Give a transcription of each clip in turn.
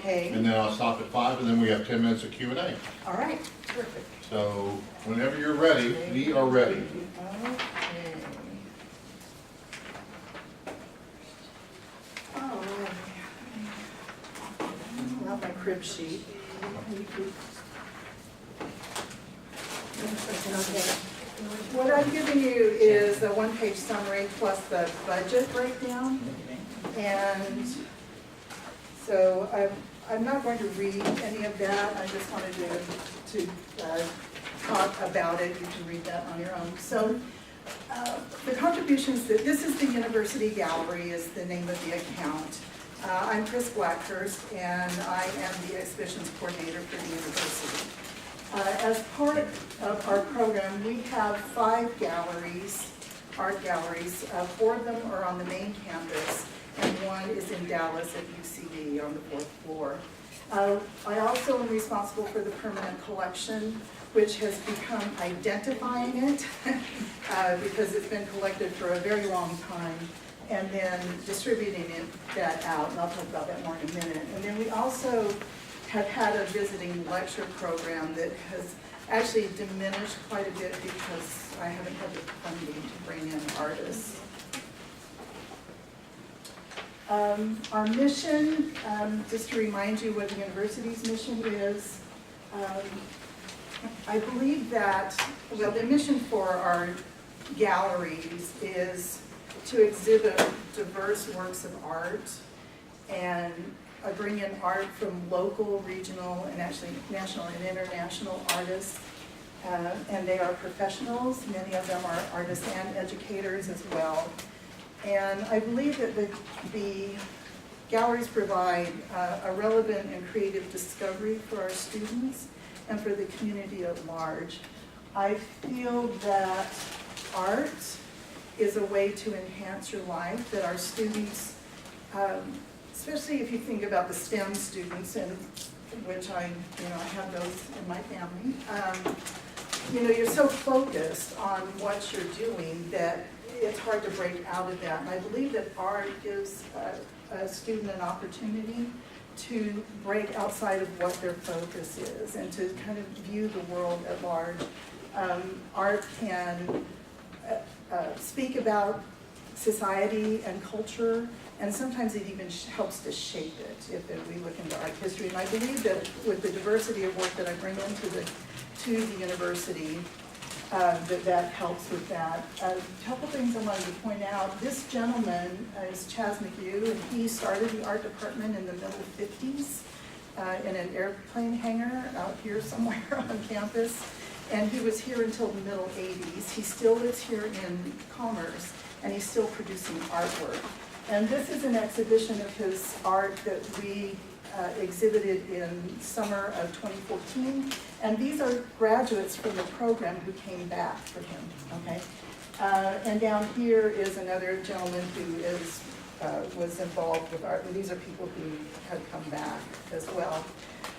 Okay. And then I'll stop at 5, and then we have 10 minutes of Q&A. All right, terrific. So whenever you're ready, we are ready. Okay. All right. Pull out my crib sheet. Okay. What I'm giving you is a one-page summary plus the budget breakdown. And so I'm not going to read any of that. I just wanted to talk about it. You can read that on your own. So the contributions, this is the University Gallery is the name of the account. I'm Chris Blackhurst, and I am the exhibitions coordinator for the university. As part of our program, we have 5 galleries, art galleries. 4 of them are on the main campus, and 1 is in Dallas at UCD on the 4th floor. I also am responsible for the permanent collection, which has become identifying it because it's been collected for a very long time, and then distributing that out, and I'll talk about that more in a minute. And then we also have had a visiting lecture program that has actually diminished quite a bit because I haven't had the funding to bring in artists. Our mission, just to remind you what the university's mission is, I believe that, well, the mission for our galleries is to exhibit diverse works of art and bring in art from local, regional, and actually national and international artists. And they are professionals. Many of them are artists and educators as well. And I believe that the galleries provide a relevant and creative discovery for our students and for the community at large. I feel that art is a way to enhance your life, that our students, especially if you think about the STEM students, and which I have those in my family, you're so focused on what you're doing that it's hard to break out of that. And I believe that art gives a student an opportunity to break outside of what their focus is and to kind of view the world at large. Art can speak about society and culture, and sometimes it even helps to shape it if we look into art history. And I believe that with the diversity of work that I bring into the university, that helps with that. A couple things I wanted to point out. This gentleman is Chaz McHugh, and he started the art department in the middle 50s in an airplane hangar out here somewhere on campus. And he was here until the middle 80s. He still lives here in Commerce, and he's still producing artwork. And this is an exhibition of his art that we exhibited in summer of 2014. And these are graduates from the program who came back for him, okay? And down here is another gentleman who was involved with art, and these are people who have come back as well.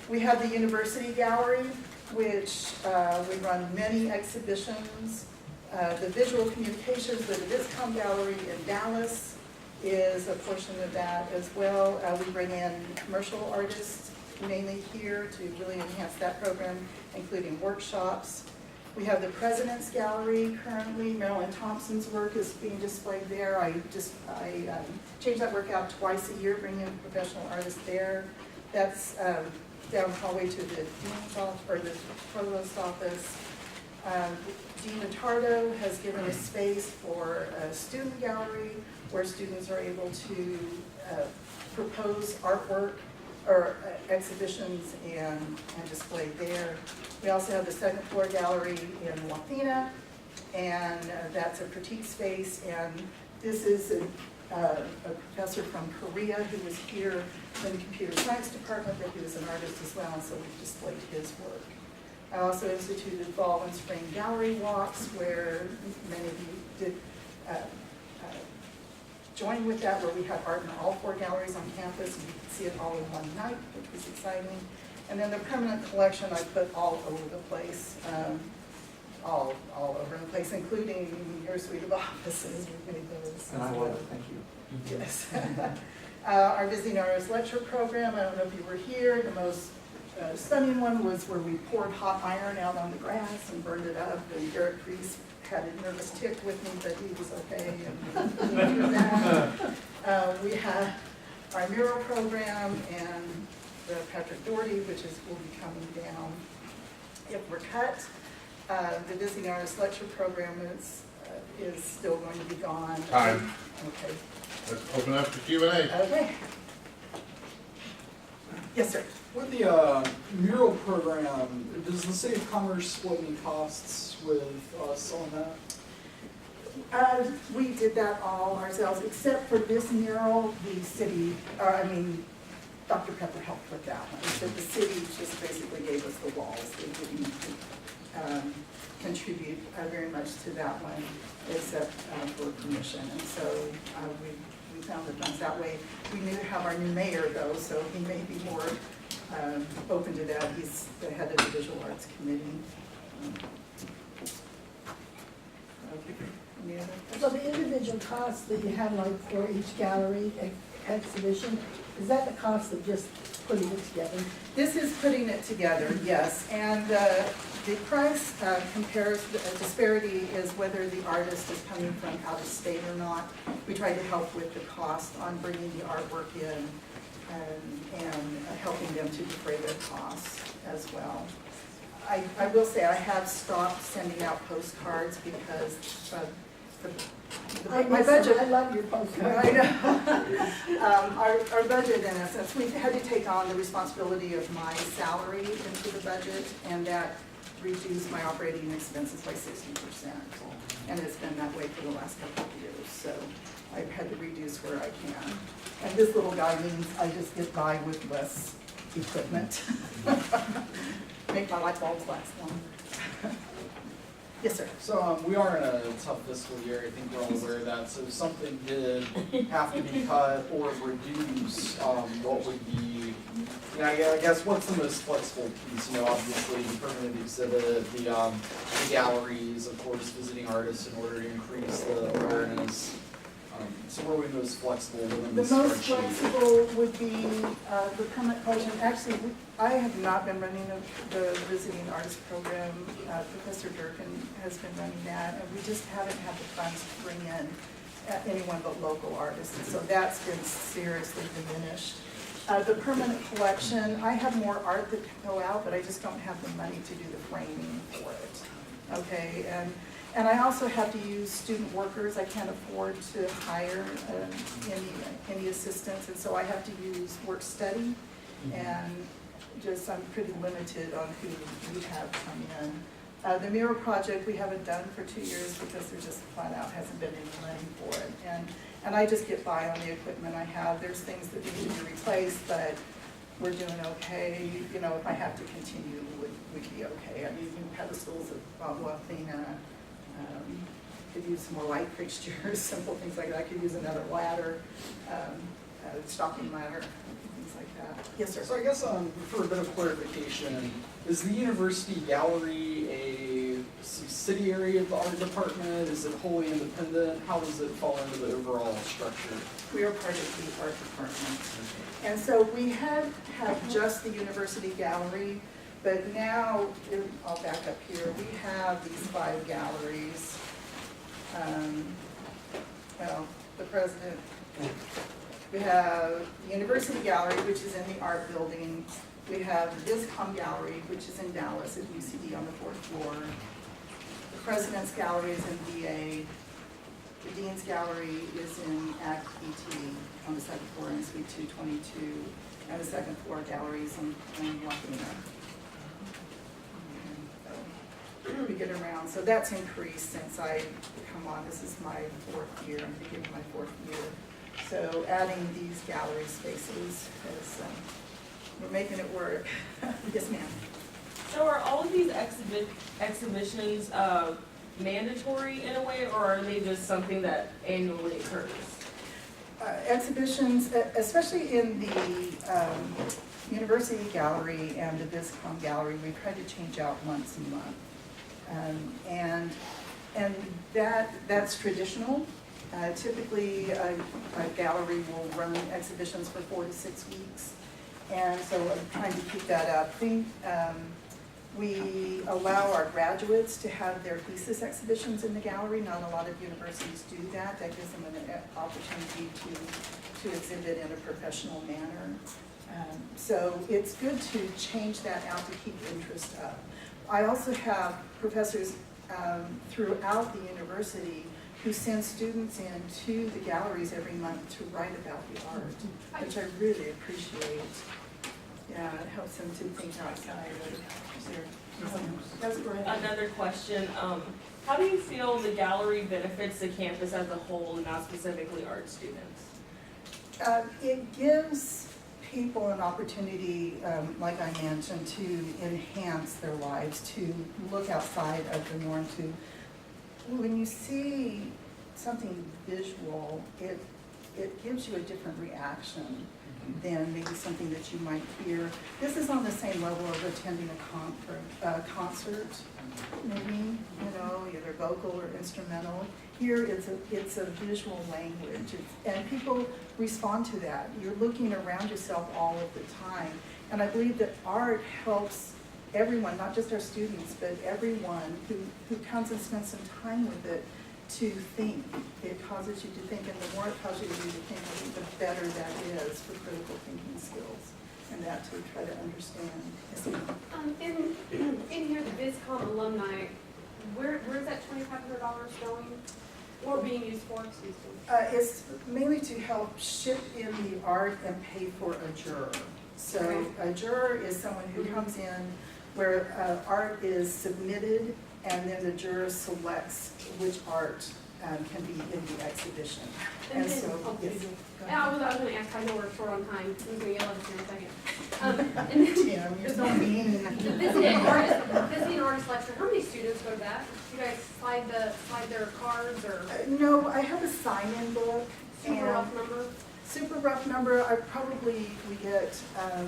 We have the University Gallery, which we run many exhibitions. The visual communications, the Viscom Gallery in Dallas is a portion of that as well. We bring in commercial artists mainly here to really enhance that program, including workshops. We have the President's Gallery currently. Marilyn Thompson's work is being displayed there. I change that work out twice a year, bring in professional artists there. That's down the hallway to the dean's office, or the provost's office. Dean Attardo has given a space for a student gallery where students are able to propose artwork or exhibitions and display there. We also have the second floor gallery in Wathena, and that's a critique space. And this is a professor from Korea who was here in the computer science department, but he was an artist as well, and so we've displayed his work. I also instituted fall and spring gallery walks where many of you did join with that, where we had art in all 4 galleries on campus, and you could see it all in one night, which was exciting. And then the permanent collection I put all over the place, all over the place, including your suite of offices. We've made those. And I love it, thank you. Yes. Our Visiting Artist Lecture Program, I don't know if you were here, the most stunning one was where we poured hot iron out on the grass and burned it up, and Garrett Priest had a nervous tick with me, but he was okay. And we have our mural program and the Patrick Doherty, which will be coming down if we're cut. The Visiting Artist Lecture Program is still going to be gone. Time. Okay. Let's open up the Q&A. Okay. Yes, sir. With the mural program, does the City of Commerce split any costs with us on that? We did that all ourselves, except for this mural, the city, Dr. Pepper helped with that one. So the city just basically gave us the walls. They didn't contribute very much to that one, except for permission. And so we found the funds that way. We knew to have our new mayor though, so he may be more open to that. He's the head of the Visual Arts Committee. Any other questions? So the individual costs that you have, like for each gallery exhibition, is that the cost of just putting it together? This is putting it together, yes, and the price disparity is whether the artist is coming from out of state or not. We try to help with the cost on bringing the artwork in and helping them to defray their costs as well. I will say I have stopped sending out postcards because my budget. I love your postcard. I know. Our budget, in essence, we had to take on the responsibility of my salary into the budget, and that reduced my operating expenses by 60%. And it's been that way for the last couple of years, so I've had to reduce where I can. And this little guy means I just get by with less equipment. Make my light bulbs last longer. Yes, sir. So we are in a tough fiscal year. I think we're all aware of that. So if something did have to be cut or reduced, what would be? I guess what's the most flexible piece? Obviously the permanent exhibit, the galleries, of course, visiting artists in order to increase the awareness. So where are we most flexible within the most spreadsheet? flexible would be the permanent collection. Actually, I have not been running the visiting artist program. Professor Durkin has been running that, and we just haven't had the funds to bring in anyone but local artists. And so that's been seriously diminished. The permanent collection, I have more art that can go out, but I just don't have the money to do the framing for it. Okay, and I also have to use student workers. I can't afford to hire any assistants, and so I have to use work study, and just I'm pretty limited on who we have come in. The mural project we haven't done for 2 years because there just flat out hasn't been any money for it, and I just get by on the equipment I have. There's things that need to be replaced, but we're doing okay. If I have to continue, we'd be okay. I'm using pedestals of Wafina. Could use some more light fixtures, simple things like that. I could use another ladder, stocking ladder, things like that. Yes, sir. So I guess for a bit of clarification, is the university gallery a subsidiary of the art department? Is it wholly independent? How does it fall into the overall structure? We are part of the art department. And so we have just the university gallery, but now, I'll back up here, we have these 5 galleries. The president, we have the University Gallery, which is in the art building. We have the VisCom Gallery, which is in Dallas at UCD on the 4th floor. The President's Gallery is in VA. The Dean's Gallery is in ET on the 2nd floor in Suite 222. And the 2nd floor galleries in Wapena. We get around, so that's increased since I come on. This is my 4th year. I'm beginning my 4th year. So adding these gallery spaces is, we're making it work. Yes, ma'am. So are all of these exhibitions mandatory in a way, or are they just something that annually occurs? Exhibitions, especially in the University Gallery and the VisCom Gallery, we try to change out once a month. And that's traditional. Typically, a gallery will run exhibitions for 4 to 6 weeks, and so I'm trying to keep that up. We allow our graduates to have their thesis exhibitions in the gallery. Not a lot of universities do that. That gives them an opportunity to exhibit in a professional manner. So it's good to change that out to keep interest up. I also have professors throughout the university who send students in to the galleries every month to write about the art, which I really appreciate. Yeah, it helps them to think outside of That's great. Another question, how do you feel the gallery benefits the campus as a whole and not specifically art students? It gives people an opportunity, like I mentioned, to enhance their lives, to look outside of the norm, to, when you see something visual, it gives you a different reaction than maybe something that you might hear. This is on the same level of attending a concert, maybe, either vocal or instrumental. Here, it's a visual language, and people respond to that. You're looking around yourself all of the time, and I believe that art helps everyone, not just our students, but everyone who comes and spends some time with it to think. It causes you to think, and the more it causes you to think, I think the better that is for critical thinking skills, and that to try to understand. Yes, ma'am. In here, the VisCom alumni, where's that $2,500 going, or being used for, excuse me? It's mainly to help ship in the art and pay for a juror. So Okay. a juror is someone who comes in where art is submitted, and then the juror selects which art can be in the exhibition. And so, yes. I was going to ask, I know we're short on time, I'm going to yell at us in a second. And then, Yeah, you're so mean. the visiting artist lecture, how many students go to that? Do you guys slide their cards, or No, I have a sign-in book. super rough number? Super rough number, we get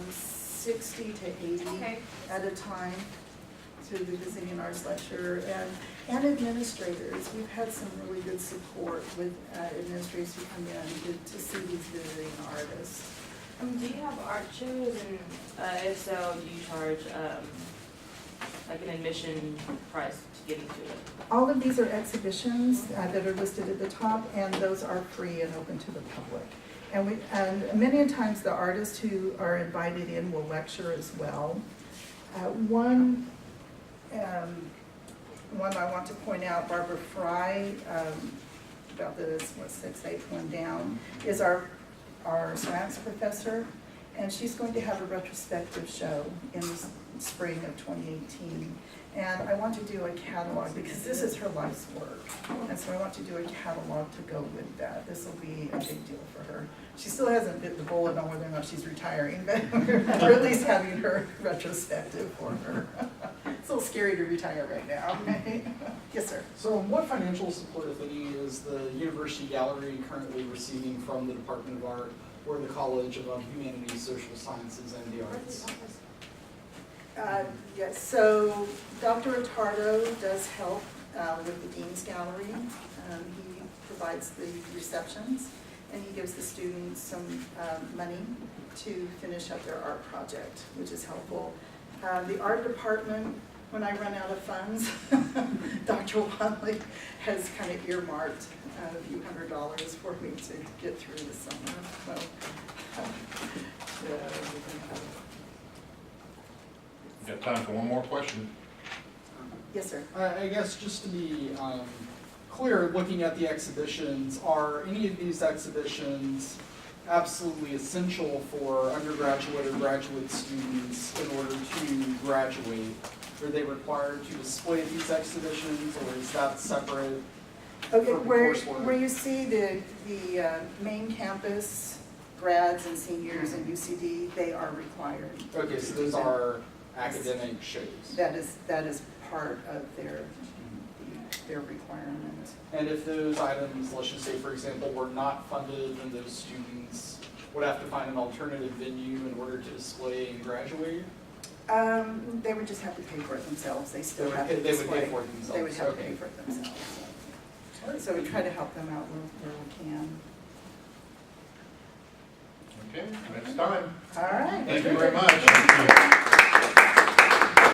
60 to 80 Okay. at a time through the visiting arts lecture, and administrators. We've had some really good support with administrators who come in to see these visiting artists. Do you have art shows, and if so, do you charge like an admission price to get into it? All of these are exhibitions that are listed at the top, and those are free and open to the public. And many times the artists who are invited in will lecture as well. One I want to point out, Barbara Fry, about the 6th, 8th one down, is our ceramics professor, and she's going to have a retrospective show in the spring of 2018. And I want to do a catalog, because this is her life's work, and so I want to do a catalog to go with that. This will be a big deal for her. She still hasn't bit the bullet on whether or not she's retiring, but we're at least having her retrospective for her. It's a little scary to retire right now. Yes, sir. So what financial support, if any, is the University Gallery currently receiving from the Department of Art or the College of Humanities, Social Sciences, and the Arts? Yes, so Dr. Attardo does help with the Dean's Gallery. He provides the receptions, and he gives the students some money to finish up their art project, which is helpful. The art department, when I run out of funds, Dr. Wadley has kind of earmarked a few $100s for me to get through the summer. So, Got time for one more question. yes, sir. I guess just to be clear, looking at the exhibitions, are any of these exhibitions absolutely essential for undergraduate or graduate students in order to graduate? Are they required to display these exhibitions, or is that separate? Okay, for where coursework? you see the main campus, grads and seniors and UCD, they are required. Okay, so those are academic shows. That is part of their requirement. And if those items, let's just say, for example, were not funded, then those students would have to find an alternative venue in order to display and graduate? They would just have to pay for it themselves. They still They would have pay- to they would display. pay for it themselves, They would have to okay. pay for it themselves. So we try to help them out where we can. Okay, next time. All right. Thank you very much.